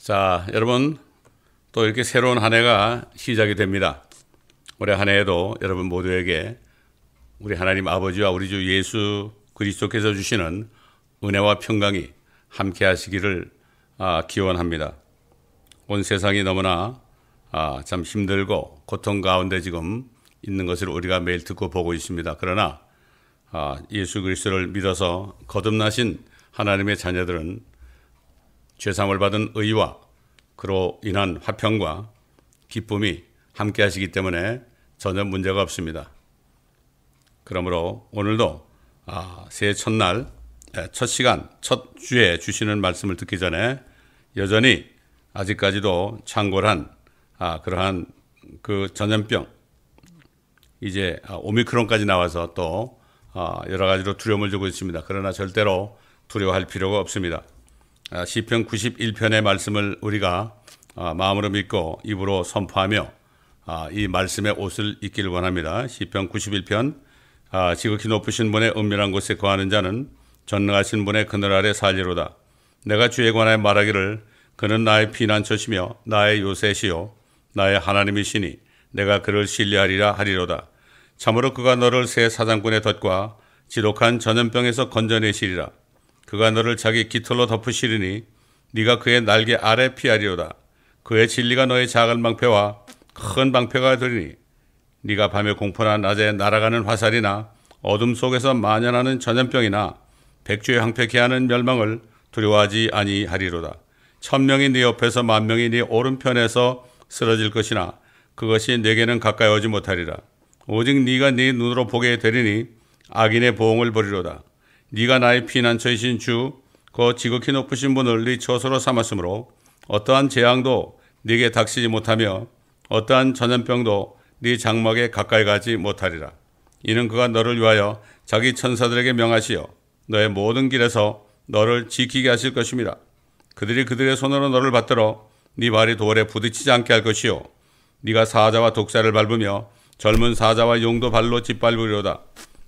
자, 여러분, 또 이렇게 새로운 한 해가 시작이 됩니다. 올해 한 해에도 여러분 모두에게 우리 하나님 아버지와 우리 주 예수 그리스도께서 주시는 은혜와 평강이 함께 하시기를 기원합니다. 온 세상이 너무나 참 힘들고 고통 가운데 지금 있는 것을 우리가 매일 듣고 보고 있습니다. 그러나 예수 그리스도를 믿어서 거듭나신 하나님의 자녀들은 죄사함을 받은 의와 그로 인한 화평과 기쁨이 함께 하시기 때문에 전혀 문제가 없습니다. 그러므로 오늘도 새해 첫날, 첫 시간, 첫 주에 주시는 말씀을 듣기 전에 여전히 아직까지도 창궐한 그러한 그 전염병, 이제 오미크론까지 나와서 또 여러 가지로 두려움을 주고 있습니다. 그러나 절대로 두려워할 필요가 없습니다. 시편 91편의 말씀을 우리가 마음으로 믿고 입으로 선포하며 이 말씀의 옷을 입기를 원합니다. 시편 91편 지극히 높으신 분의 은밀한 곳에 거하는 자는 전능하신 분의 그늘 아래 살리로다. 내가 주에 관하여 말하기를 그는 나의 피난처시며 나의 요새시요 나의 하나님이시니 내가 그를 신뢰하리라 하리로다. 참으로 그가 너를 새 사장꾼의 덫과 지독한 전염병에서 건져내시리라. 그가 너를 자기 깃털로 덮으시리니 네가 그의 날개 아래 피하리로다. 그의 진리가 너의 작은 방패와 큰 방패가 되리니 네가 밤에 공포나 낮에 날아가는 화살이나 어둠 속에서 만연하는 전염병이나 백주에 황폐케 하는 멸망을 두려워하지 아니하리로다. 1000명이 네 옆에서 10,000명이 네 오른편에서 쓰러질 것이나 그것이 네게는 가까이 오지 못하리라. 오직 네가 네 눈으로 보게 되리니 악인의 보응을 보리로다. 네가 나의 피난처이신 주, 그 지극히 높으신 분을 네 처소로 삼았으므로 어떠한 재앙도 네게 닥치지 못하며 어떠한 전염병도 네 장막에 가까이 가지 못하리라. 이는 그가 너를 위하여 자기 천사들에게 명하시어 너의 모든 길에서 너를 지키게 하실 것입니다. 그들이 그들의 손으로 너를 받들어 네 발이 돌에 부딪히지 않게 할 것이요 네가 사자와 독사를 밟으며 젊은 사자와 용도 발로 짓밟으리로다.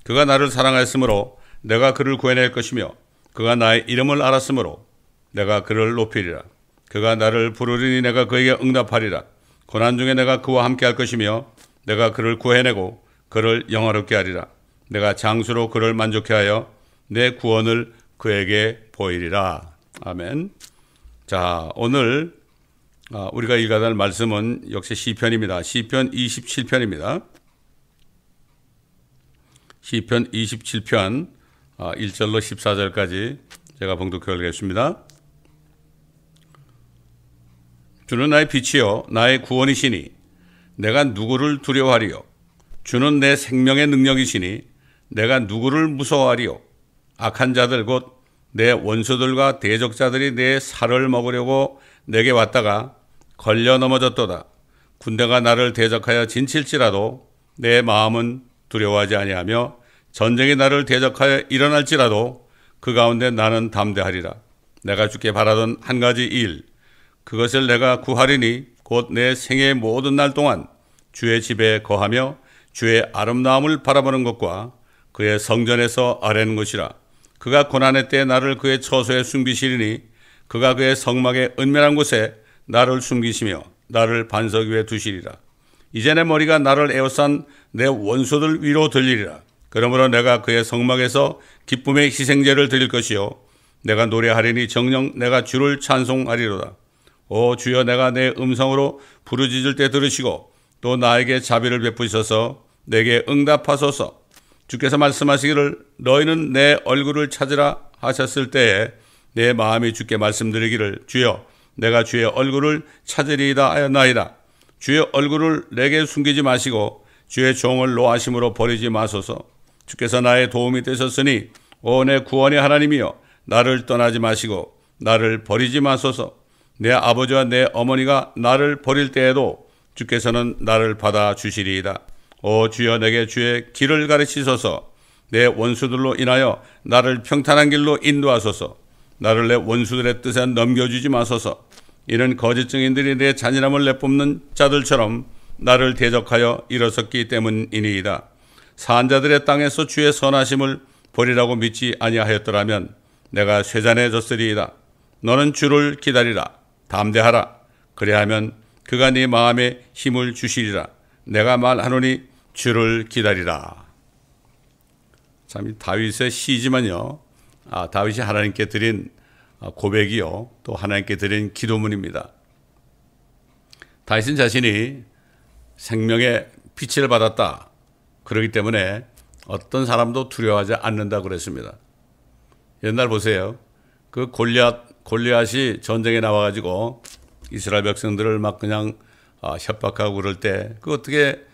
그가 나를 사랑하였으므로 내가 그를 구해낼 것이며 그가 나의 이름을 알았으므로 내가 그를 높이리라. 그가 나를 부르리니 내가 그에게 응답하리라. 고난 중에 내가 그와 함께 할 것이며 내가 그를 구해내고 그를 영화롭게 하리라. 내가 장수로 그를 만족해 하여 내 구원을 그에게 보이리라. 아멘. 자, 오늘 우리가 읽어야 할 말씀은 역시 시편입니다. 시편 27편입니다. 시편 27편 1절로 14절까지 제가 봉독해 올리겠습니다. 주는 나의 빛이요 나의 구원이시니 내가 누구를 두려워하리요. 주는 내 생명의 능력이시니 내가 누구를 무서워하리요. 악한 자들 곧 내 원수들과 대적자들이 내 살을 먹으려고 내게 왔다가 걸려 넘어졌도다. 군대가 나를 대적하여 진칠지라도 내 마음은 두려워하지 아니하며 전쟁이 나를 대적하여 일어날지라도 그 가운데 나는 담대하리라. 내가 주께 바라던 한 가지 일, 그것을 내가 구하리니 곧 내 생의 모든 날 동안 주의 집에 거하며 주의 아름다움을 바라보는 것과 그의 성전에서 아뢰는 것이라. 그가 고난의 때에 나를 그의 처소에 숨기시리니 그가 그의 성막의 은밀한 곳에 나를 숨기시며 나를 반석 위에 두시리라. 이제 내 머리가 나를 에워싼 내 원수들 위로 들리리라. 그러므로 내가 그의 성막에서 기쁨의 희생제를 드릴 것이요 내가 노래하리니 정녕 내가 주를 찬송하리로다. 오 주여, 내가 내 음성으로 부르짖을 때 들으시고 또 나에게 자비를 베푸셔서 내게 응답하소서. 주께서 말씀하시기를 너희는 내 얼굴을 찾으라 하셨을 때에 내 마음이 주께 말씀드리기를 주여 내가 주의 얼굴을 찾으리이다 하였나이다. 주의 얼굴을 내게 숨기지 마시고 주의 종을 노하심으로 버리지 마소서. 주께서 나의 도움이 되셨으니 오 내 구원의 하나님이여 나를 떠나지 마시고 나를 버리지 마소서. 내 아버지와 내 어머니가 나를 버릴 때에도 주께서는 나를 받아주시리이다. 오 주여, 내게 주의 길을 가르치소서. 내 원수들로 인하여 나를 평탄한 길로 인도하소서. 나를 내 원수들의 뜻에 넘겨주지 마소서. 이는 거짓 증인들이 내 잔인함을 내뿜는 자들처럼 나를 대적하여 일어섰기 때문이니이다. 산자들의 땅에서 주의 선하심을 보리라고 믿지 아니하였더라면 내가 쇠잔해졌으리이다. 너는 주를 기다리라. 담대하라. 그리하면 그가 네 마음에 힘을 주시리라. 내가 말하노니 주를 기다리라. 참 다윗의 시지만요. 다윗이 하나님께 드린 고백이요. 또 하나님께 드린 기도문입니다. 다윗은 자신이 생명의 빛을 받았다. 그렇기 때문에 어떤 사람도 두려워하지 않는다 그랬습니다. 옛날 보세요. 그 골리앗이 전쟁에 나와가지고 이스라엘 백성들을 막 그냥 협박하고 그럴 때 그 어떻게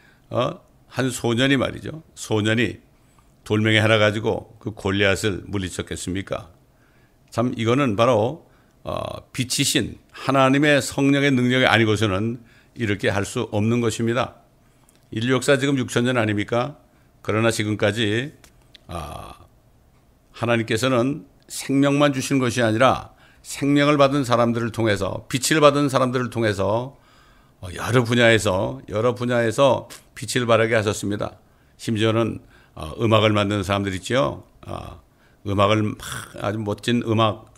한 소년이 말이죠. 소년이 돌멩이 하나 가지고 그 골리앗을 물리쳤겠습니까? 참 이거는 바로 빛이신 하나님의 성령의 능력이 아니고서는 이렇게 할 수 없는 것입니다. 인류 역사 지금 6,000년 아닙니까? 그러나 지금까지 하나님께서는 생명만 주시는 것이 아니라 생명을 받은 사람들을 통해서 빛을 받은 사람들을 통해서 여러 분야에서 빛을 발하게 하셨습니다. 심지어는 음악을 만드는 사람들 있죠. 음악을 아주 멋진 음악,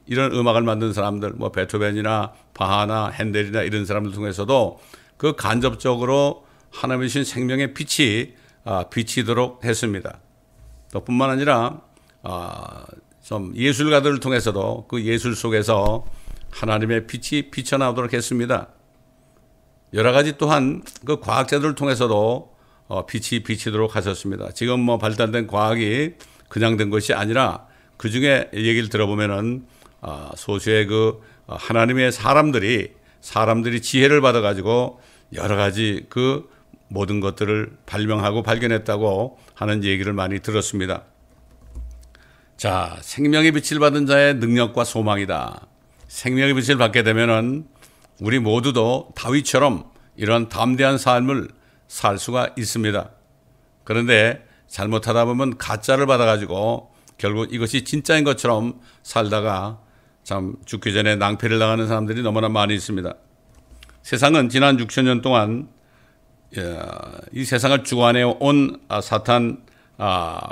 이런 음악을 만드는 사람들, 뭐 베토벤이나 바하나 핸델이나 이런 사람들 통해서도 그 간접적으로 하나님의 주신 생명의 빛이 비치도록 했습니다. 또 뿐만 아니라 좀 예술가들을 통해서도 그 예술 속에서 하나님의 빛이 비쳐나오도록 했습니다. 여러 가지 또한 그 과학자들을 통해서도 빛이 비치도록 하셨습니다. 지금 뭐 발달된 과학이 그냥 된 것이 아니라 그 중에 얘기를 들어보면은 소수의 그 하나님의 사람들이 지혜를 받아가지고 여러 가지 그 모든 것들을 발명하고 발견했다고 하는 얘기를 많이 들었습니다. 자, 생명의 빛을 받은 자의 능력과 소망이다. 생명의 빛을 받게 되면은 우리 모두도 다윗처럼 이런 담대한 삶을 살 수가 있습니다. 그런데 잘못하다 보면 가짜를 받아가지고 결국 이것이 진짜인 것처럼 살다가 참 죽기 전에 낭패를 당하는 사람들이 너무나 많이 있습니다. 세상은 지난 6,000년 동안 이 세상을 주관해 온 사탄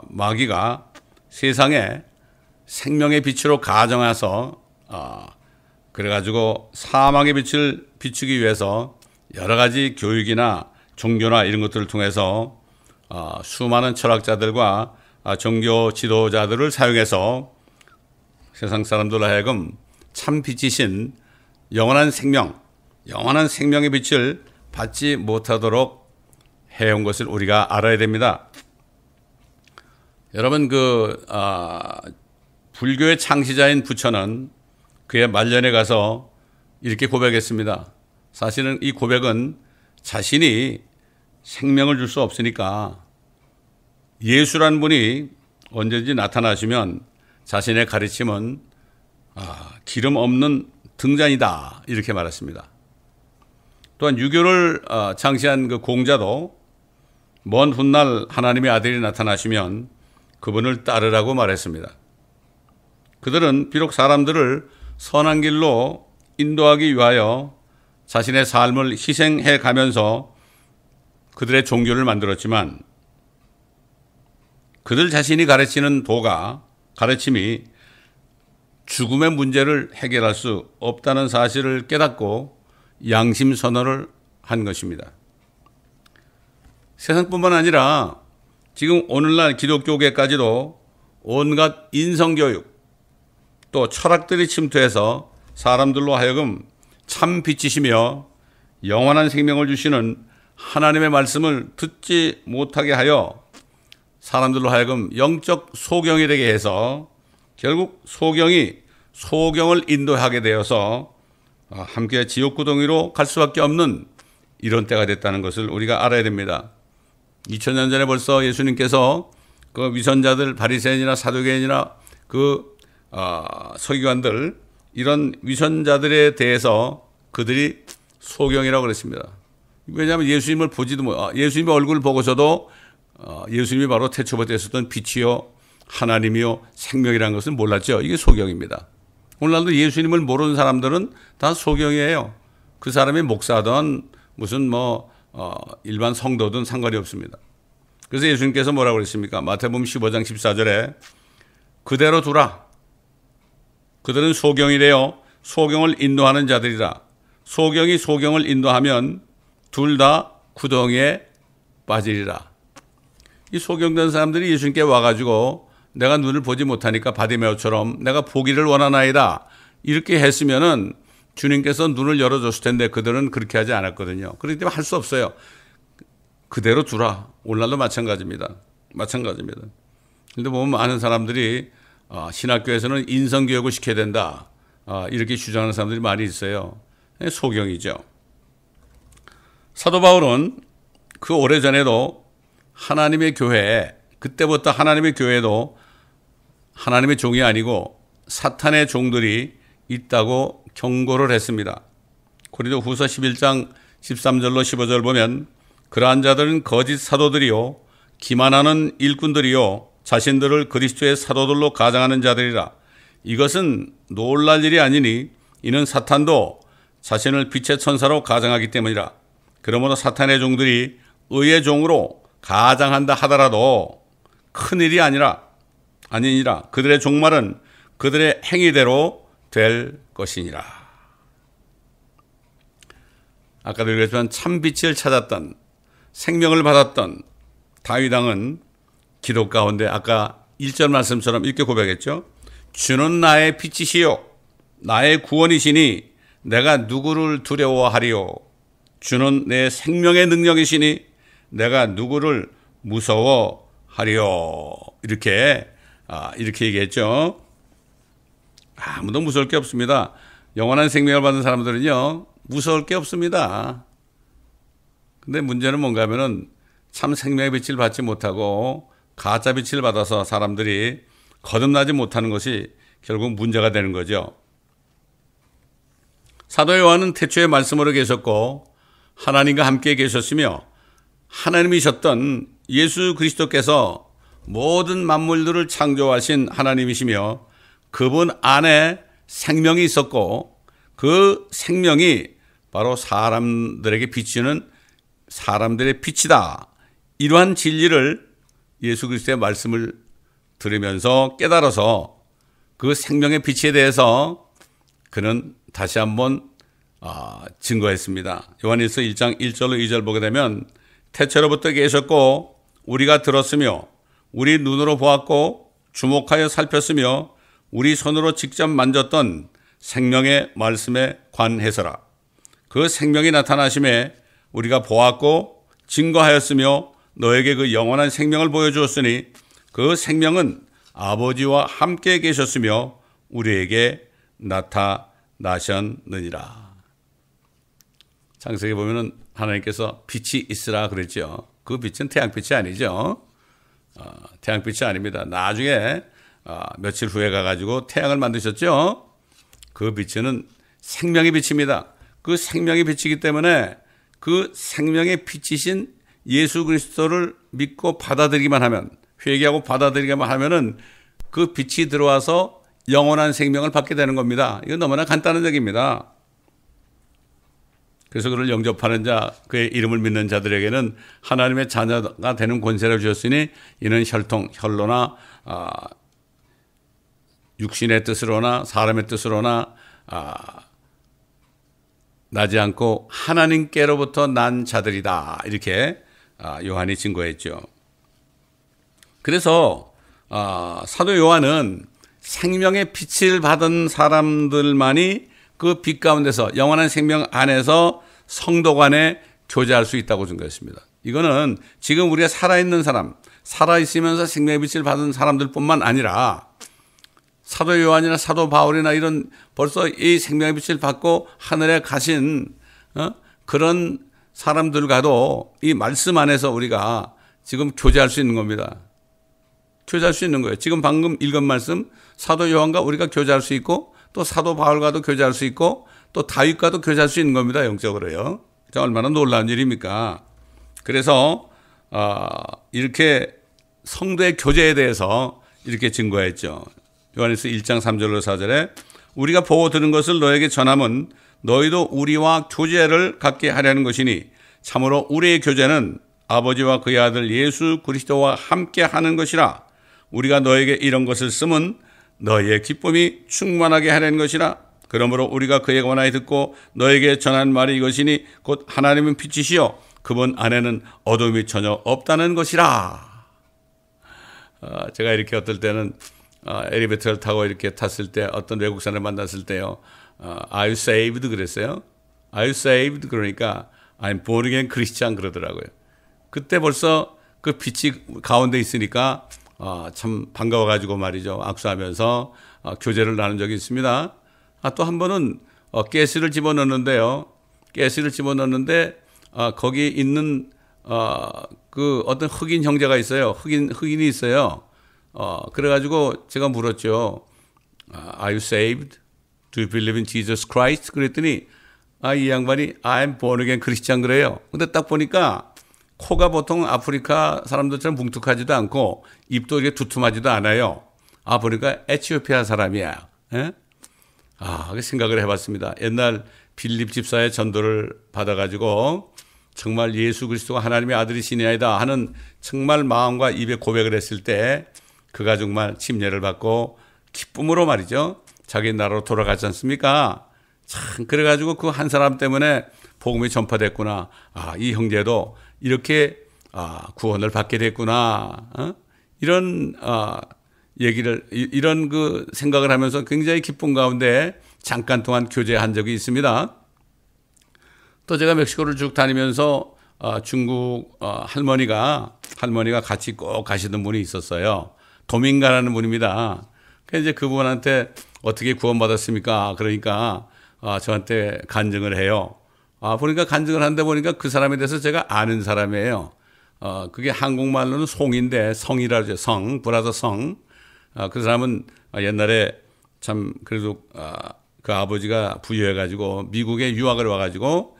마귀가 세상에 생명의 빛으로 가정해서 그래가지고 사망의 빛을 비추기 위해서 여러 가지 교육이나 종교나 이런 것들을 통해서 수많은 철학자들과 종교 지도자들을 사용해서 세상 사람들로 하여금 참 빛이신 영원한 생명의 빛을 받지 못하도록 해온 것을 우리가 알아야 됩니다. 여러분 불교의 창시자인 부처는 그의 말년에 가서 이렇게 고백했습니다. 사실은 이 고백은 자신이 생명을 줄 수 없으니까 예수란 분이 언제든지 나타나시면 자신의 가르침은 기름 없는 등잔이다 이렇게 말했습니다. 또한 유교를 창시한 그 공자도 먼 훗날 하나님의 아들이 나타나시면 그분을 따르라고 말했습니다. 그들은 비록 사람들을 선한 길로 인도하기 위하여 자신의 삶을 희생해 가면서 그들의 종교를 만들었지만 그들 자신이 가르치는 가르침이 죽음의 문제를 해결할 수 없다는 사실을 깨닫고 양심 선언을 한 것입니다. 세상뿐만 아니라 지금 오늘날 기독교계까지도 온갖 인성교육 또 철학들이 침투해서 사람들로 하여금 참 빛이시며 영원한 생명을 주시는 하나님의 말씀을 듣지 못하게 하여 사람들로 하여금 영적 소경이 되게 해서 결국 소경을 인도하게 되어서 함께 지옥구덩이로 갈 수밖에 없는 이런 때가 됐다는 것을 우리가 알아야 됩니다. 2000년 전에 벌써 예수님께서 그 위선자들 바리새인이나 사두개인이나 그 서기관들 이런 위선자들에 대해서 그들이 소경이라고 그랬습니다. 왜냐하면 예수님을 보지도 예수님의 얼굴을 보고서도 예수님이 바로 태초부터 있었던 빛이요 하나님이요 생명이라는 것을 몰랐죠. 이게 소경입니다. 오늘날도 예수님을 모르는 사람들은 다 소경이에요. 그 사람이 목사든 무슨 일반 성도든 상관이 없습니다. 그래서 예수님께서 뭐라고 그랬습니까? 마태복음 15장 14절에 그대로 두라. 그들은 소경이래요. 소경을 인도하는 자들이라. 소경이 소경을 인도하면 둘 다 구덩이에 빠지리라. 이 소경된 사람들이 예수님께 와가지고 내가 눈을 보지 못하니까 바디메오처럼 내가 보기를 원하나이다 이렇게 했으면은 주님께서 눈을 열어줬을 텐데 그들은 그렇게 하지 않았거든요. 그렇기 때문에 할 수 없어요. 그대로 두라. 오늘날도 마찬가지입니다. 그런데 보면 많은 사람들이 신학교에서는 인성교육을 시켜야 된다 이렇게 주장하는 사람들이 많이 있어요. 소경이죠. 사도 바울은 그 오래전에도 하나님의 교회에, 그때부터 하나님의 교회도 하나님의 종이 아니고 사탄의 종들이 있다고 경고를 했습니다. 고린도 후서 11장 13절로 15절 보면 그러한 자들은 거짓 사도들이요 기만하는 일꾼들이요 자신들을 그리스도의 사도들로 가장하는 자들이라. 이것은 놀랄 일이 아니니 이는 사탄도 자신을 빛의 천사로 가장하기 때문이라. 그러므로 사탄의 종들이 의의 종으로 가장한다 하더라도 큰일이 아니니라. 그들의 종말은 그들의 행위대로 될 것이니라. 아까도 얘기했지만 참빛을 찾았던 생명을 받았던 다윗 왕은 기도 가운데 아까 1절 말씀처럼 이렇게 고백했죠. 주는 나의 빛이시요 나의 구원이시니 내가 누구를 두려워하리요. 주는 내 생명의 능력이시니 내가 누구를 무서워하리요. 이렇게 얘기했죠. 아무도 무서울 게 없습니다. 영원한 생명을 받은 사람들은요 무서울 게 없습니다. 근데 문제는 뭔가 하면은 참 생명의 빛을 받지 못하고 가짜 빛을 받아서 사람들이 거듭나지 못하는 것이 결국 문제가 되는 거죠. 사도 요한은 태초에 말씀으로 계셨고 하나님과 함께 계셨으며 하나님이셨던 예수 그리스도께서 모든 만물들을 창조하신 하나님이시며 그분 안에 생명이 있었고 그 생명이 바로 사람들에게 비치는 사람들의 빛이다. 이러한 진리를 예수 그리스도의 말씀을 들으면서 깨달아서 그 생명의 빛에 대해서 그는 다시 한번 증거했습니다. 요한일서 1장 1절로 2절 보게 되면 태초로부터 계셨고 우리가 들었으며 우리 눈으로 보았고 주목하여 살폈으며 우리 손으로 직접 만졌던 생명의 말씀에 관해서라. 그 생명이 나타나심에 우리가 보았고 증거하였으며 너에게 그 영원한 생명을 보여주었으니 그 생명은 아버지와 함께 계셨으며 우리에게 나타나셨느니라. 창세기 보면은 하나님께서 빛이 있으라 그랬죠. 그 빛은 태양빛이 아니죠. 태양빛이 아닙니다. 나중에 며칠 후에 가가지고 태양을 만드셨죠. 그 빛은 생명의 빛입니다. 그 생명의 빛이기 때문에 그 생명의 빛이신 예수 그리스도를 믿고 받아들이기만 하면, 회개하고 받아들이기만 하면은 그 빛이 들어와서 영원한 생명을 받게 되는 겁니다. 이건 너무나 간단한 얘기입니다. 그래서 그를 영접하는 자, 그의 이름을 믿는 자들에게는 하나님의 자녀가 되는 권세를 주셨으니 이는 혈로나 육신의 뜻으로나 사람의 뜻으로나 나지 않고 하나님께로부터 난 자들이다. 이렇게 요한이 증거했죠. 그래서 사도 요한은 생명의 빛을 받은 사람들만이 그 빛 가운데서 영원한 생명 안에서 성도 간에 교제할 수 있다고 증거했습니다. 이거는 지금 우리가 살아있는 사람, 살아있으면서 생명의 빛을 받은 사람들뿐만 아니라 사도 요한이나 사도 바울이나 이런 벌써 이 생명의 빛을 받고 하늘에 가신 그런 사람들과도 이 말씀 안에서 우리가 지금 교제할 수 있는 겁니다. 교제할 수 있는 거예요. 지금 방금 읽은 말씀 사도 요한과 우리가 교제할 수 있고 또 사도 바울과도 교제할 수 있고 또 다윗과도 교제할 수 있는 겁니다. 영적으로요. 얼마나 놀라운 일입니까? 그래서 이렇게 성도의 교제에 대해서 이렇게 증거했죠. 요한일서 1장 3절로 4절에 우리가 보고 들은 것을 너에게 전함은 너희도 우리와 교제를 갖게 하려는 것이니 참으로 우리의 교제는 아버지와 그의 아들 예수 그리스도와 함께 하는 것이라. 우리가 너에게 이런 것을 쓰면 너희의 기쁨이 충만하게 하려는 것이라. 그러므로 우리가 그의 권하에 듣고 너에게 전한 말이 이것이니 곧 하나님은 빛이시요 그분 안에는 어둠이 전혀 없다는 것이라. 제가 이렇게 어떨 때는 엘리베이터를 타고 이렇게 탔을 때 어떤 외국 사람을 만났을 때요. Are you saved? 그랬어요. Are you saved? 그러니까 I'm born again Christian 그러더라고요. 그때 벌써 그 빛이 가운데 있으니까 참 반가워가지고 말이죠. 악수하면서 교제를 나눈 적이 있습니다. 또 한 번은 가스를 집어넣는데요. 가스를 집어넣는데 거기 있는 그 어떤 흑인 형제가 있어요. 흑인이 있어요. 그래가지고 제가 물었죠. Are you saved? Do you believe in Jesus Christ? 그랬더니 이 양반이 I'm born again Christian 그래요. 근데 딱 보니까 코가 보통 아프리카 사람들처럼 뭉툭하지도 않고 입도 이렇게 두툼하지도 않아요. 보니까 에티오피아 사람이야. 예? 생각을 해봤습니다. 옛날 빌립 집사의 전도를 받아가지고 정말 예수 그리스도가 하나님의 아들이시니이다 하는 정말 마음과 입에 고백을 했을 때 그가 정말 침례를 받고 기쁨으로 말이죠. 자기 나라로 돌아가지 않습니까? 참 그래가지고 그 한 사람 때문에 복음이 전파됐구나. 이 형제도 이렇게 구원을 받게 됐구나. 이런 얘기를 이런 그 생각을 하면서 굉장히 기쁜 가운데 잠깐 동안 교제한 적이 있습니다. 또 제가 멕시코를 쭉 다니면서 중국 할머니가 같이 꼭 가시던 분이 있었어요. 도밍가라는 분입니다. 그래서 이제 그분한테 어떻게 구원받았습니까? 그러니까 저한테 간증을 해요. 보니까 간증을 한데 보니까 그 사람에 대해서 제가 아는 사람이에요. 그게 한국말로는 송인데 성이라고 하죠. 성, 브라더 성. 그 사람은 옛날에 참 그래도 그 아버지가 부유해가지고 미국에 유학을 와가지고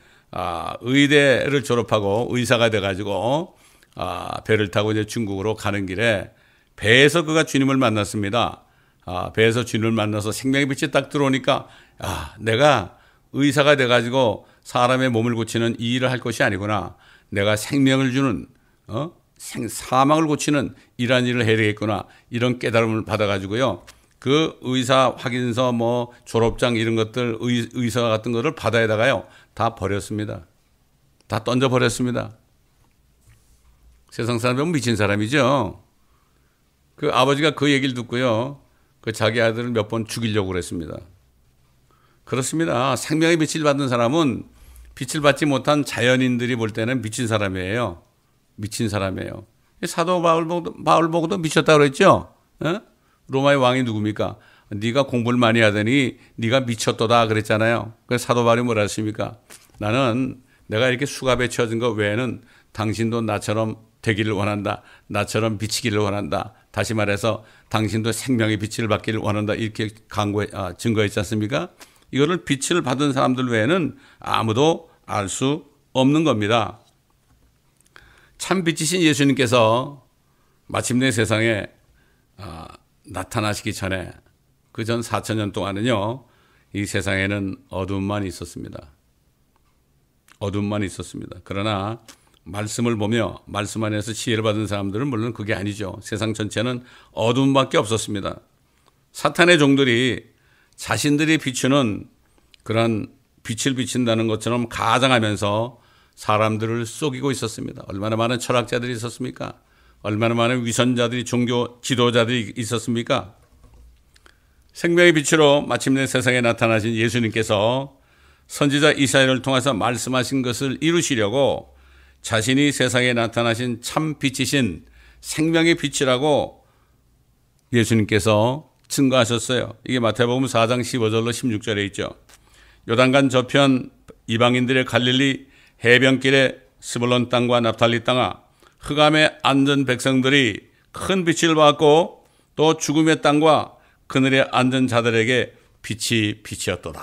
의대를 졸업하고 의사가 돼가지고 배를 타고 이제 중국으로 가는 길에 배에서 그가 주님을 만났습니다. 배에서 주님을 만나서 생명의 빛이 딱 들어오니까 내가 의사가 돼가지고 사람의 몸을 고치는 이 일을 할 것이 아니구나. 내가 생명을 주는 사망을 고치는 이러한 일을 해야 되겠구나. 이런 깨달음을 받아가지고요. 그 의사 확인서 졸업장 이런 것들 의사 같은 거를 바다에다가요. 다 버렸습니다. 다 던져버렸습니다. 세상 사람 보면 미친 사람이죠. 그 아버지가 그 얘기를 듣고요. 그 자기 아들을 몇 번 죽이려고 그랬습니다. 그렇습니다. 생명의 빛을 받은 사람은 빛을 받지 못한 자연인들이 볼 때는 미친 사람이에요. 미친 사람이에요. 사도 바울 보고도 미쳤다고 그랬죠. 로마의 왕이 누굽니까? 네가 공부를 많이 하더니 네가 미쳤도다 그랬잖아요. 그래서 사도 바울이 뭐라 했습니까? 나는 내가 이렇게 수갑에 채워진 것 외에는 당신도 나처럼 되기를 원한다. 나처럼 비치기를 원한다. 다시 말해서 당신도 생명의 빛을 받기를 원한다. 이렇게 증거했지 않습니까? 이거를 빛을 받은 사람들 외에는 아무도 알 수 없는 겁니다. 참 빛이신 예수님께서 마침내 세상에 나타나시기 전에 그 전 4,000년 동안은요. 이 세상에는 어둠만 있었습니다. 어둠만 있었습니다. 그러나 말씀을 보며 말씀 안에서 지혜를 받은 사람들은 물론 그게 아니죠. 세상 전체는 어둠밖에 없었습니다. 사탄의 종들이 자신들이 비추는 그런 빛을 비친다는 것처럼 가장하면서 사람들을 속이고 있었습니다. 얼마나 많은 철학자들이 있었습니까? 얼마나 많은 위선자들이 종교 지도자들이 있었습니까? 생명의 빛으로 마침내 세상에 나타나신 예수님께서 선지자 이사야를 통해서 말씀하신 것을 이루시려고 자신이 세상에 나타나신 참 빛이신 생명의 빛이라고 예수님께서 증거하셨어요. 이게 마태복음 4장 15절로 16절에 있죠. 요단강 저편 이방인들의 갈릴리 해변길에 스불론 땅과 납달리 땅아 흑암에 앉은 백성들이 큰 빛을 받고 또 죽음의 땅과 그늘에 앉은 자들에게 빛이 빛이었도다.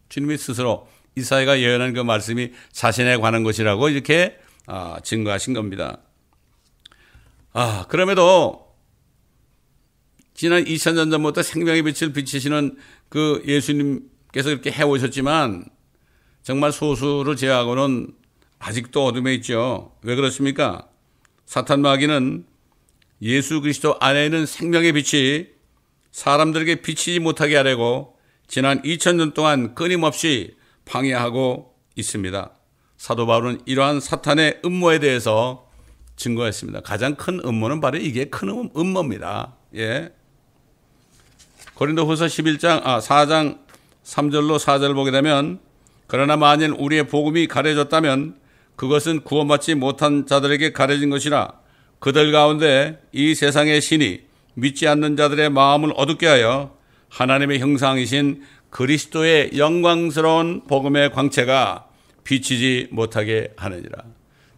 주님이 스스로 이사야가 예언한 그 말씀이 자신에 관한 것이라고 이렇게 증거하신 겁니다. 그럼에도 지난 2000년 전부터 생명의 빛을 비치시는 그 예수님께서 이렇게 해오셨지만 정말 소수를 제외하고는 아직도 어둠에 있죠. 왜 그렇습니까? 사탄 마귀는 예수 그리스도 안에 있는 생명의 빛이 사람들에게 비치지 못하게 하려고 지난 2000년 동안 끊임없이 방해하고 있습니다. 사도 바울은 이러한 사탄의 음모에 대해서 증거했습니다. 가장 큰 음모는 바로 이게 큰 음모입니다. 예. 고린도후서 4장 3절로 4절 보게 되면 그러나 만일 우리의 복음이 가려졌다면 그것은 구원받지 못한 자들에게 가려진 것이라 그들 가운데 이 세상의 신이 믿지 않는 자들의 마음을 어둡게 하여 하나님의 형상이신 그리스도의 영광스러운 복음의 광채가 비치지 못하게 하느니라.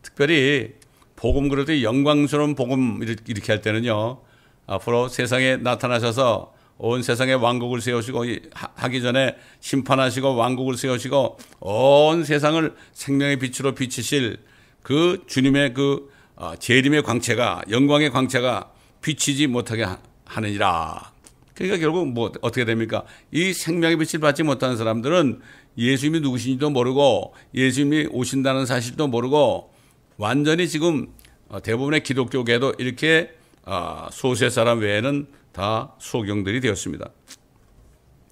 특별히 복음 그릇의 영광스러운 복음 이렇게 할 때는요, 앞으로 세상에 나타나셔서 온 세상에 왕국을 세우시고 하기 전에 심판하시고 왕국을 세우시고 온 세상을 생명의 빛으로 비치실 그 주님의 그 재림의 광채가, 영광의 광채가 비치지 못하게 하느니라. 그러니까 결국 뭐 어떻게 됩니까? 이 생명의 빛을 받지 못하는 사람들은 예수님이 누구신지도 모르고 예수님이 오신다는 사실도 모르고 완전히 지금 대부분의 기독교계도 이렇게 소수의 사람 외에는 다 소경들이 되었습니다.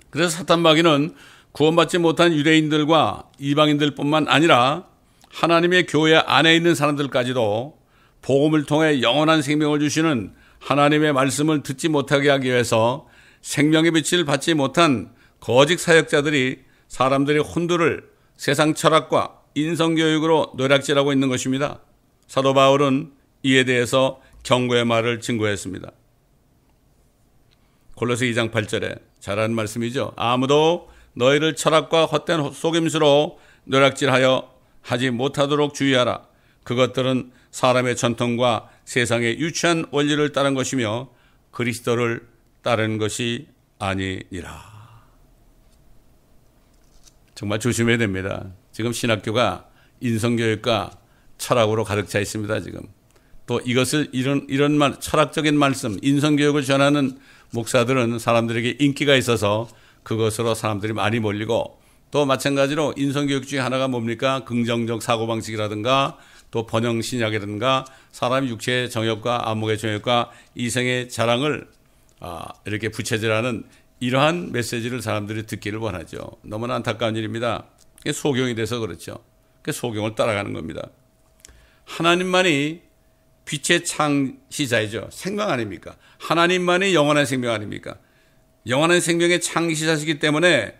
그래서 사탄 마귀는 구원받지 못한 유대인들과 이방인들뿐만 아니라 하나님의 교회 안에 있는 사람들까지도 복음을 통해 영원한 생명을 주시는 하나님의 말씀을 듣지 못하게 하기 위해서 생명의 빛을 받지 못한 거짓 사역자들이 사람들의 혼두를 세상 철학과 인성교육으로 노략질하고 있는 것입니다. 사도 바울은 이에 대해서 경고의 말을 증거했습니다. 골로새 2장 8절에 잘하는 말씀이죠. 아무도 너희를 철학과 헛된 속임수로 노략질하여 하지 못하도록 주의하라. 그것들은 사람의 전통과 세상의 유치한 원리를 따른 것이며 그리스도를 따른 것이 아니니라. 정말 조심해야 됩니다. 지금 신학교가 인성교육과 철학으로 가득 차 있습니다. 지금 또 이것을 이런 철학적인 말씀, 인성교육을 전하는 목사들은 사람들에게 인기가 있어서 그것으로 사람들이 많이 몰리고, 또 마찬가지로 인성교육 중에 하나가 뭡니까? 긍정적 사고방식이라든가 또 번영신약이라든가 사람의 육체의 정욕과 안목의 정욕과 이생의 자랑을 이렇게 부채질하는 이러한 메시지를 사람들이 듣기를 원하죠. 너무나 안타까운 일입니다. 그게 소경이 돼서 그렇죠. 그게 소경을 따라가는 겁니다. 하나님만이 빛의 창시자이죠. 생명 아닙니까? 하나님만이 영원한 생명 아닙니까? 영원한 생명의 창시자시기 때문에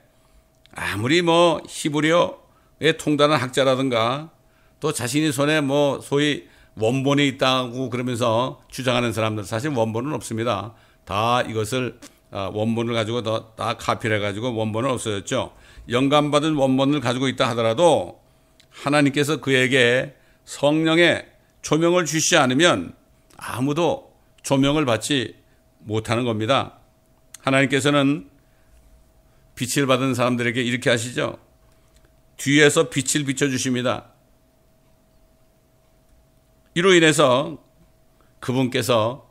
아무리 뭐 히브리어에 통달한 학자라든가 또 자신이 손에 뭐 소위 원본이 있다고 그러면서 주장하는 사람들, 사실 원본은 없습니다. 다 이것을 원본을 가지고 다 카피를 해가지고 원본은 없어졌죠. 영감받은 원본을 가지고 있다 하더라도 하나님께서 그에게 성령의 조명을 주시지 않으면 아무도 조명을 받지 못하는 겁니다. 하나님께서는 빛을 받은 사람들에게 이렇게 하시죠. 뒤에서 빛을 비춰주십니다. 이로 인해서 그분께서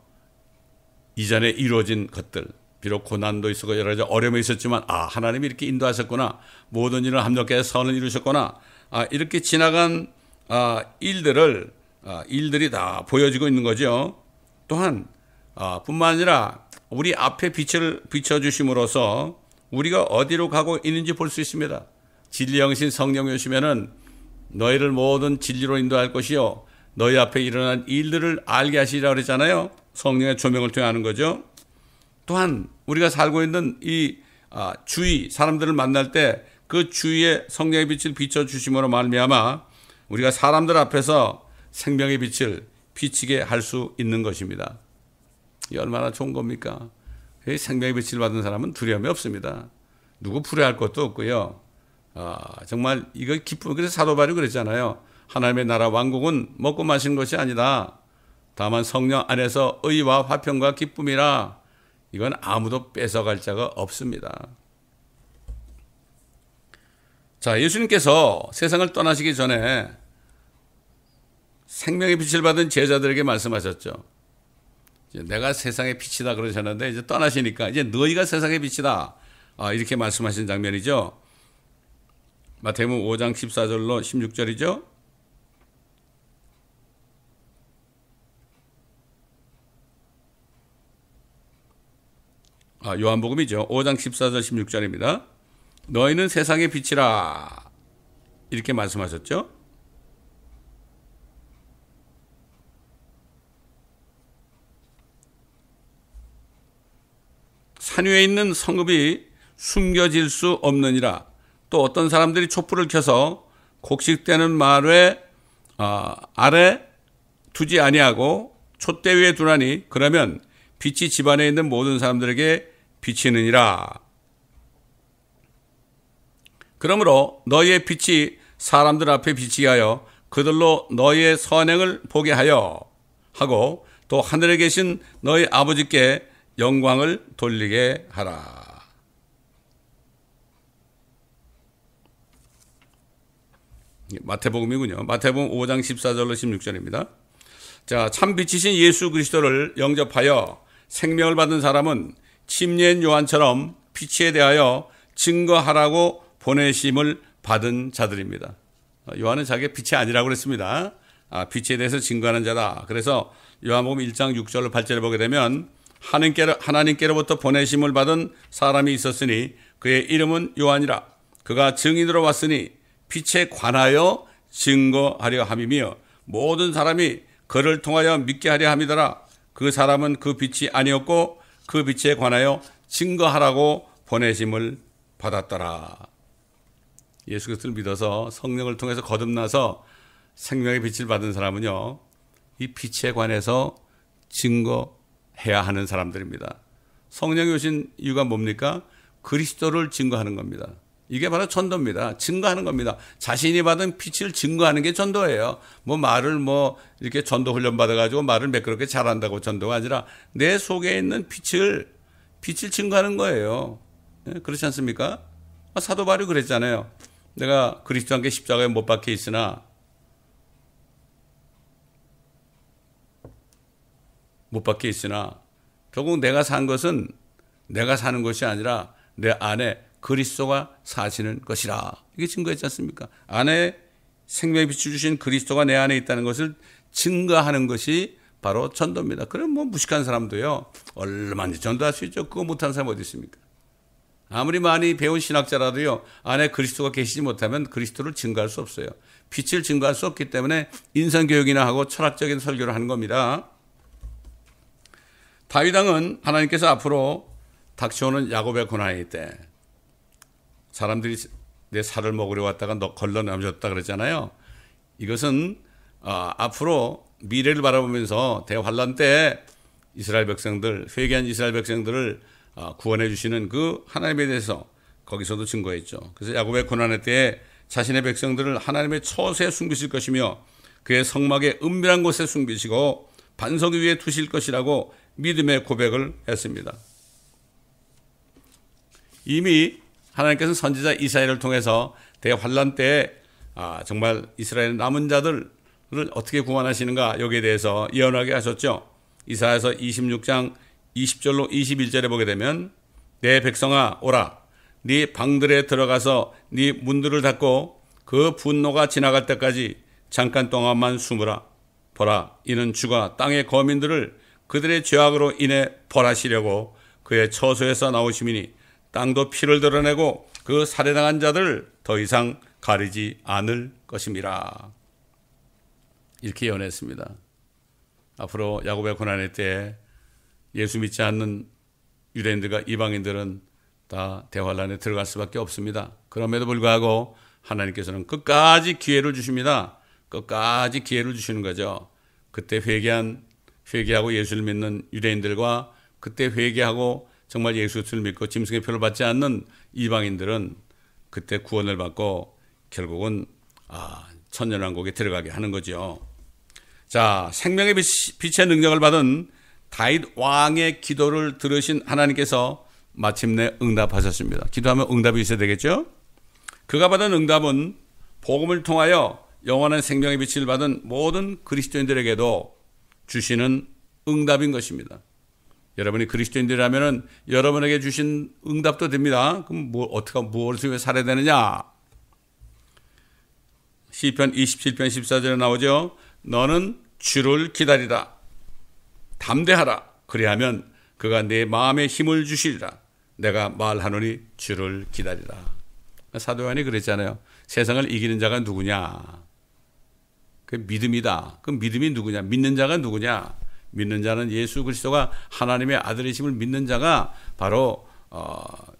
이전에 이루어진 것들, 비록 고난도 있었고 여러 가지 어려움이 있었지만 하나님이 이렇게 인도하셨구나, 모든 일을 합력해서 선을 이루셨구나, 이렇게 지나간 일들이 다 보여지고 있는 거죠. 또한 뿐만 아니라 우리 앞에 빛을 비춰주심으로써 우리가 어디로 가고 있는지 볼 수 있습니다. 진리 영신 성령이 오시면은 너희를 모든 진리로 인도할 것이요 너희 앞에 일어난 일들을 알게 하시리라고 그랬잖아요. 성령의 조명을 통해 하는 거죠. 또한 우리가 살고 있는 이 주위 사람들을 만날 때 그 주위에 성령의 빛을 비춰주심으로 말미암아 우리가 사람들 앞에서 생명의 빛을 비치게 할 수 있는 것입니다. 이 얼마나 좋은 겁니까? 생명의 빛을 받은 사람은 두려움이 없습니다. 누구 불효할 것도 없고요. 정말 이거 기쁨. 그래서 사도 바울이 그랬잖아요. 하나님의 나라 왕국은 먹고 마시는 것이 아니다. 다만 성령 안에서 의와 화평과 기쁨이라. 이건 아무도 뺏어갈 자가 없습니다. 자, 예수님께서 세상을 떠나시기 전에 생명의 빛을 받은 제자들에게 말씀하셨죠. 내가 세상의 빛이다 그러셨는데 이제 떠나시니까 이제 너희가 세상의 빛이다. 이렇게 말씀하신 장면이죠. 마태복음 5장 14절로 16절이죠. 요한복음이죠. 5장 14절 16절입니다. 너희는 세상의 빛이라 이렇게 말씀하셨죠. 산 위에 있는 성읍이 숨겨질 수 없느니라. 또 어떤 사람들이 촛불을 켜서 곡식되는 말에 아래 두지 아니하고 촛대 위에 두나니 그러면 빛이 집안에 있는 모든 사람들에게 비치느니라. 그러므로 너희의 빛이 사람들 앞에 비치게 하여 그들로 너희의 선행을 보게 하여 하고 또 하늘에 계신 너희 아버지께 영광을 돌리게 하라. 마태복음이군요. 마태복음 5장 14절로 16절입니다. 자, 참 빛이신 예수 그리스도를 영접하여 생명을 받은 사람은 침례인 요한처럼 빛에 대하여 증거하라고 보내심을 받은 자들입니다. 요한은 자기가 빛이 아니라고 그랬습니다. 빛에 대해서 증거하는 자다. 그래서 요한복음 1장 6절로 8절을 보게 되면 하나님께로부터 보내심을 받은 사람이 있었으니 그의 이름은 요한이라. 그가 증인으로 왔으니 빛에 관하여 증거하려 함이며 모든 사람이 그를 통하여 믿게 하려 함이더라. 그 사람은 그 빛이 아니었고 그 빛에 관하여 증거하라고 보내심을 받았더라. 예수 그리스도를 믿어서 성령을 통해서 거듭나서 생명의 빛을 받은 사람은요, 이 빛에 관해서 증거해야 하는 사람들입니다. 성령이 오신 이유가 뭡니까? 그리스도를 증거하는 겁니다. 이게 바로 전도입니다. 증거하는 겁니다. 자신이 받은 빛을 증거하는 게 전도예요. 말을 이렇게 전도 훈련 받아가지고 말을 매끄럽게 잘한다고 전도가 아니라 내 속에 있는 빛을 증거하는 거예요. 그렇지 않습니까? 사도 바울이 그랬잖아요. 내가 그리스도와 함께 십자가에 못 박혀 있으나 결국 내가 산 것은 내가 사는 것이 아니라 내 안에 그리스도가 사시는 것이라. 이게 증거했지 않습니까? 안에 생명의 빛을 주신 그리스도가 내 안에 있다는 것을 증거하는 것이 바로 전도입니다. 그럼 무식한 사람도요, 얼마든지 전도할 수 있죠. 그거 못하는 사람 어디 있습니까? 아무리 많이 배운 신학자라도요, 안에 그리스도가 계시지 못하면 그리스도를 증거할 수 없어요. 빛을 증거할 수 없기 때문에 인성교육이나 하고 철학적인 설교를 하는 겁니다. 다윗 왕은 하나님께서 앞으로 닥쳐오는 야곱의 고난일 때 사람들이 내 살을 먹으려 왔다가 걸러 넘어졌다 그랬잖아요. 이것은 앞으로 미래를 바라보면서 대환란 때 이스라엘 백성들, 회개한 이스라엘 백성들을 구원해 주시는 그 하나님에 대해서 거기서도 증거했죠. 그래서 야곱의 고난의 때에 자신의 백성들을 하나님의 처소에 숨기실 것이며 그의 성막의 은밀한 곳에 숨기시고 반석 위에 두실 것이라고 믿음의 고백을 했습니다. 이미 하나님께서는 선지자 이사야를 통해서 대환란 때에 정말 이스라엘 남은 자들을 어떻게 구원하시는가 여기에 대해서 예언하게 하셨죠. 이사야서 26장 20절로 21절에 보게 되면 내 백성아 오라 네 방들에 들어가서 네 문들을 닫고 그 분노가 지나갈 때까지 잠깐 동안만 숨으라. 보라 이는 주가 땅의 거민들을 그들의 죄악으로 인해 벌하시려고 그의 처소에서 나오심이니 땅도 피를 드러내고 그 살해당한 자들을 더 이상 가리지 않을 것임이라. 이렇게 예언했습니다. 앞으로 야곱의 고난의 때에 예수 믿지 않는 유대인들과 이방인들은 다 대환란에 들어갈 수밖에 없습니다. 그럼에도 불구하고 하나님께서는 끝까지 기회를 주십니다. 끝까지 기회를 주시는 거죠. 그때 회개하고 예수를 믿는 유대인들과 그때 회개하고 정말 예수를 믿고 짐승의 표를 받지 않는 이방인들은 그때 구원을 받고 결국은 천년왕국에 들어가게 하는 거죠. 자, 생명의 빛의 능력을 받은 다윗 왕의 기도를 들으신 하나님께서 마침내 응답하셨습니다. 기도하면 응답이 있어야 되겠죠? 그가 받은 응답은 복음을 통하여 영원한 생명의 빛을 받은 모든 그리스도인들에게도 주시는 응답인 것입니다. 여러분이 그리스도인들이라면 여러분에게 주신 응답도 됩니다. 그럼 무엇을 위해 살아야 되느냐? 시편 27편 14절에 나오죠. 너는 주를 기다리라. 담대하라. 그리하면 그가 내 마음에 힘을 주시리라. 내가 말하노니 주를 기다리라. 사도 요한이 그랬잖아요. 세상을 이기는 자가 누구냐? 그 믿음이다. 그 믿음이 누구냐? 믿는 자가 누구냐? 믿는 자는 예수 그리스도가 하나님의 아들이심을 믿는 자가 바로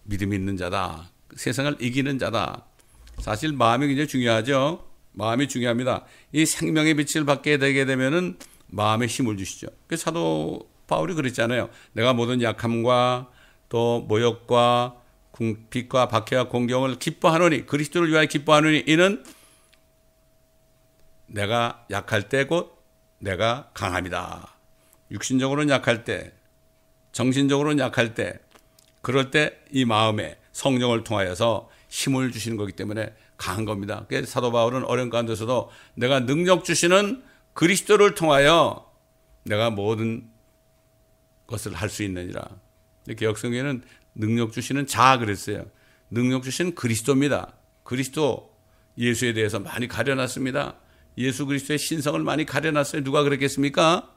믿음이 있는 자다. 세상을 이기는 자다. 사실 마음이 굉장히 중요하죠. 마음이 중요합니다. 이 생명의 빛을 받게 되게 되면은 마음에 힘을 주시죠. 그래서 사도 바울이 그랬잖아요. 내가 모든 약함과 또 모욕과 궁핍과 박해와 공경을 기뻐하노니, 그리스도를 위하여 기뻐하노니, 이는 내가 약할 때 곧 내가 강함이다. 육신적으로는 약할 때, 정신적으로는 약할 때, 그럴 때 이 마음에 성령을 통하여서 힘을 주시는 거기 때문에 강한 겁니다. 그래서 사도 바울은 어려운 가운데서도 내가 능력 주시는 그리스도를 통하여 내가 모든 것을 할 수 있느니라. 개역성경에는 능력 주시는 자 그랬어요. 능력 주시는 그리스도입니다. 그리스도 예수에 대해서 많이 가려놨습니다. 예수 그리스도의 신성을 많이 가려놨어요. 누가 그랬겠습니까?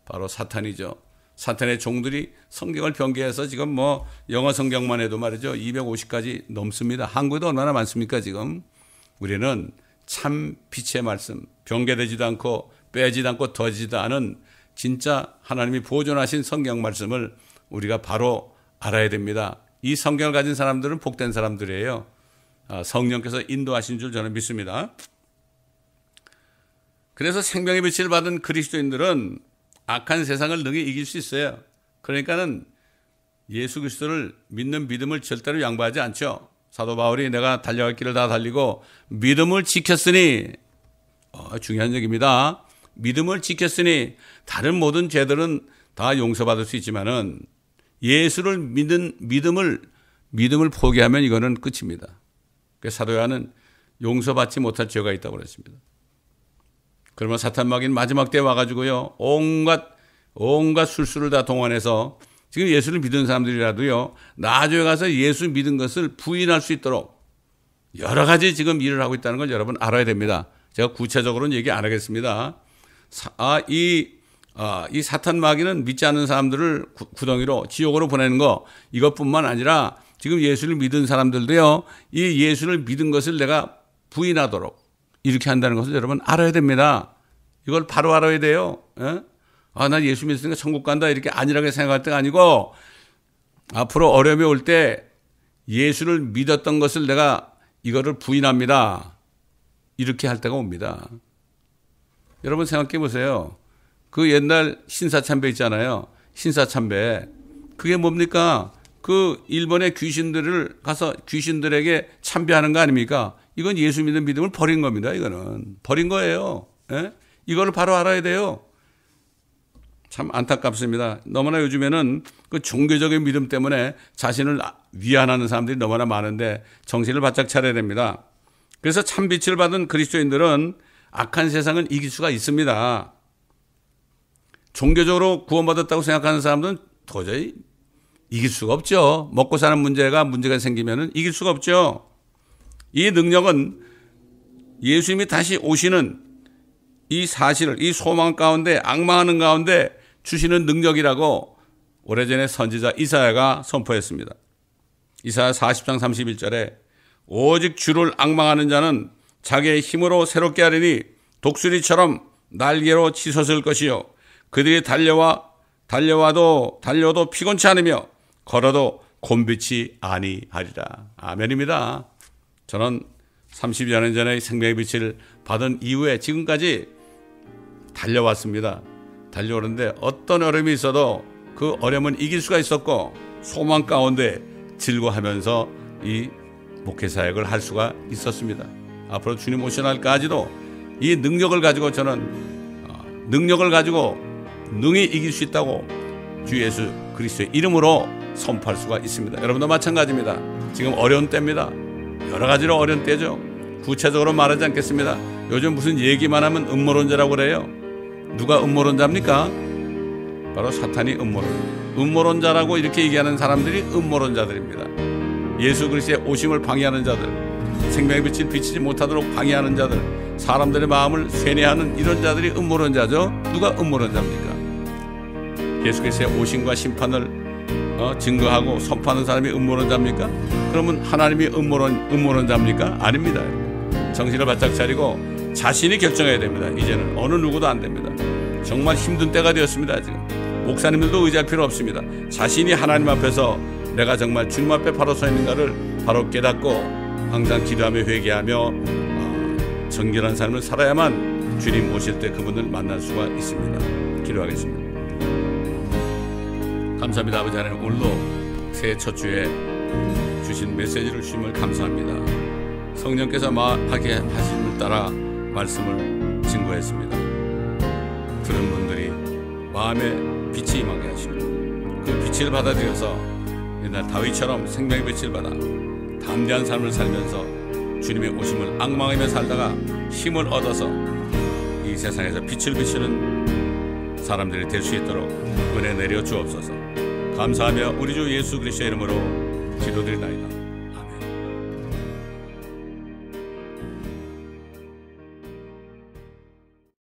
바로 사탄이죠. 사탄의 종들이 성경을 변개해서 지금 뭐 영어 성경만 해도 말이죠. 250가지 넘습니다. 한국에도 얼마나 많습니까 지금. 우리는 참 빛의 말씀, 변개되지도 않고 빼지도 않고 더지도 않은 진짜 하나님이 보존하신 성경 말씀을 우리가 바로 알아야 됩니다. 이 성경을 가진 사람들은 복된 사람들이에요. 성령께서 인도하신 줄 저는 믿습니다. 그래서 생명의 빛을 받은 그리스도인들은 악한 세상을 능히 이길 수 있어요. 그러니까는 예수 그리스도를 믿는 믿음을 절대로 양보하지 않죠. 사도 바울이 내가 달려갈 길을 다 달리고 믿음을 지켰으니, 중요한 얘기입니다. 믿음을 지켰으니, 다른 모든 죄들은 다 용서받을 수 있지만은 예수를 믿는 믿음을 포기하면 이거는 끝입니다. 그래서 사도 요한은 용서받지 못할 죄가 있다고 그랬습니다. 그러면 사탄 마귀는 마지막 때에 와가지고요, 온갖 술수를 다 동원해서 지금 예수를 믿은 사람들이라도요, 나중에 가서 예수 믿은 것을 부인할 수 있도록 여러 가지 지금 일을 하고 있다는 걸 여러분 알아야 됩니다. 제가 구체적으로는 얘기 안 하겠습니다. 이 사탄 마귀는 믿지 않는 사람들을 구덩이로, 지옥으로 보내는 거, 이것뿐만 아니라 지금 예수를 믿은 사람들도요, 이 예수를 믿은 것을 내가 부인하도록 이렇게 한다는 것을 여러분 알아야 됩니다. 이걸 바로 알아야 돼요. 나 예수 믿으니까 천국 간다 이렇게 안일하게 생각할 때가 아니고, 앞으로 어려움이 올 때 예수를 믿었던 것을 내가 이거를 부인합니다. 이렇게 할 때가 옵니다. 여러분 생각해 보세요. 그 옛날 신사참배 있잖아요. 신사참배. 그게 뭡니까? 그 일본의 귀신들을 가서 귀신들에게 참배하는 거 아닙니까? 이건 예수 믿는 믿음을 버린 겁니다. 이거는 버린 거예요. 이거를 바로 알아야 돼요. 참 안타깝습니다. 너무나 요즘에는 그 종교적인 믿음 때문에 자신을 위안하는 사람들이 너무나 많은데 정신을 바짝 차려야 됩니다. 그래서 참 빛을 받은 그리스도인들은 악한 세상은 이길 수가 있습니다. 종교적으로 구원받았다고 생각하는 사람들은 도저히 이길 수가 없죠. 먹고 사는 문제가 생기면은 이길 수가 없죠. 이 능력은 예수님이 다시 오시는 이 사실을, 이 소망 가운데, 악망하는 가운데 주시는 능력이라고 오래전에 선지자 이사야가 선포했습니다. 이사야 40장 31절에 오직 주를 악망하는 자는 자기의 힘으로 새롭게 하리니 독수리처럼 날개로 치솟을 것이요 그들이 달려도 피곤치 않으며 걸어도 곤빛이 아니하리라. 아멘입니다. 저는 30여 년 전에 생명의 빛을 받은 이후에 지금까지 달려왔습니다. 달려오는데 어떤 어려움이 있어도 그 어려움은 이길 수가 있었고 소망 가운데 즐거워하면서 이 목회 사역을 할 수가 있었습니다. 앞으로 주님 오신 날까지도 이 능력을 가지고 저는 능력을 가지고 능히 이길 수 있다고 주 예수 그리스도의 이름으로 선포할 수가 있습니다. 여러분도 마찬가지입니다. 지금 어려운 때입니다. 여러 가지로 어려운 때죠. 구체적으로 말하지 않겠습니다. 요즘 무슨 얘기만 하면 음모론자라고 그래요. 누가 음모론자입니까? 바로 사탄이 음모론자라고 이렇게 얘기하는 사람들이 음모론자들입니다. 예수 그리스도의 오심을 방해하는 자들, 생명의 빛을 비치지 못하도록 방해하는 자들, 사람들의 마음을 쇠뇌하는 이런 자들이 음모론자죠. 누가 음모론자입니까? 예수 그리스도의 오심과 심판을 증거하고 선포하는 사람이 음모론자입니까? 그러면 하나님이 음모론자입니까? 아닙니다. 정신을 바짝 차리고 자신이 결정해야 됩니다. 이제는 어느 누구도 안 됩니다. 정말 힘든 때가 되었습니다. 지금 목사님들도 의지할 필요 없습니다. 자신이 하나님 앞에서 내가 정말 주님 앞에 바로 서 있는가를 바로 깨닫고 항상 기도하며 회개하며 정결한 삶을 살아야만 주님 오실 때 그분을 만날 수가 있습니다. 기도하겠습니다. 감사합니다. 아버지 하나님, 오늘도 새해 첫 주에 주신 메시지를 주심을 감사합니다. 성령께서 하게 하심을 따라 말씀을 증거했습니다. 들은 분들이 마음에 빛이 임하게 하시고 그 빛을 받아들여서 옛날 다윗처럼 생명의 빛을 받아 담대한 삶을 살면서 주님의 오심을 앙망하며 살다가 힘을 얻어서 이 세상에서 빛을 비추는 사람들이 될 수 있도록 은혜 내려 주옵소서. 감사하며 우리 주 예수 그리스도의 이름으로 기도드리나이다.